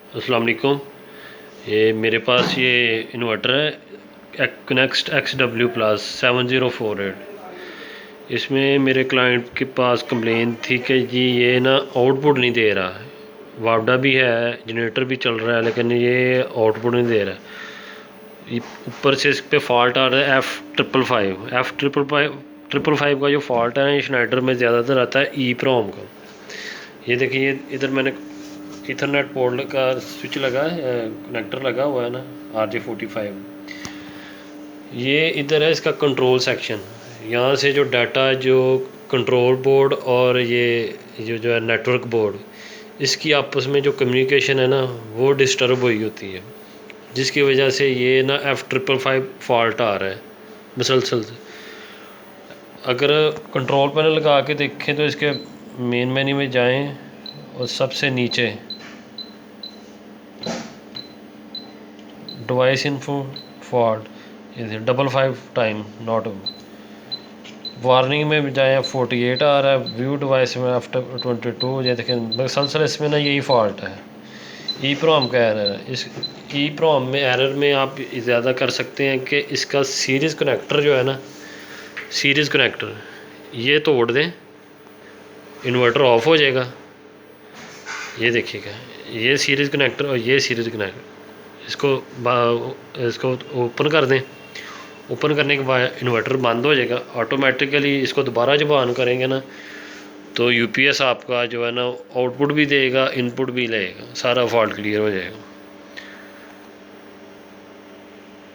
अस्सलाम वालेकुम। ये मेरे पास ये इन्वर्टर है कनेक्स्ट XW+ 7048। इसमें मेरे क्लाइंट के पास कंप्लेन थी कि जी ये ना आउटपुट नहीं दे रहा है। वापडा भी है, जनरेटर भी चल रहा है, लेकिन ये आउटपुट नहीं दे रहा है। ऊपर से इस पर फॉल्ट आ रहा है F555 का जो फॉल्ट है स्नाइडर में ज़्यादातर आता है EEPROM का। ये देखिए इधर मैंने इथरनेट पोर्ट का स्विच लगा है, कनेक्टर लगा हुआ है ना RJ45। ये इधर है इसका कंट्रोल सेक्शन। यहाँ से जो डाटा जो कंट्रोल बोर्ड और ये जो है नेटवर्क बोर्ड, इसकी आपस में जो कम्युनिकेशन है ना वो डिस्टर्ब हुई होती है, जिसकी वजह से ये ना F555 फॉल्ट आ रहा है मुसलसल से। अगर कंट्रोल पैनल लगा के देखें तो इसके मेन मेन्यू में जाएं और सबसे नीचे device info fault 55 time not warning में जाए 48 आ रहा है, व्यू डिवाइस में F22। ये देखें मुसलसल इसमें ना यही फॉल्ट है। EEPROM का एरर है। इस EEPROM में एरर में आप ज़्यादा कर सकते हैं कि इसका सीरीज़ कनेक्टर जो है ना, सीरीज़ कनेक्टर ये तोड़ दें, इन्वर्टर ऑफ हो जाएगा। ये देखिएगा, ये सीरीज़ कनेक्टर और ये सीरीज़ कनेक्टर, इसको ओपन कर दें। ओपन करने के बाद इन्वर्टर बंद हो जाएगा ऑटोमेटिकली। इसको दोबारा जब ऑन करेंगे ना तो UPS आपका जो है ना आउटपुट भी देगा, इनपुट भी लेगा, सारा फॉल्ट क्लियर हो जाएगा।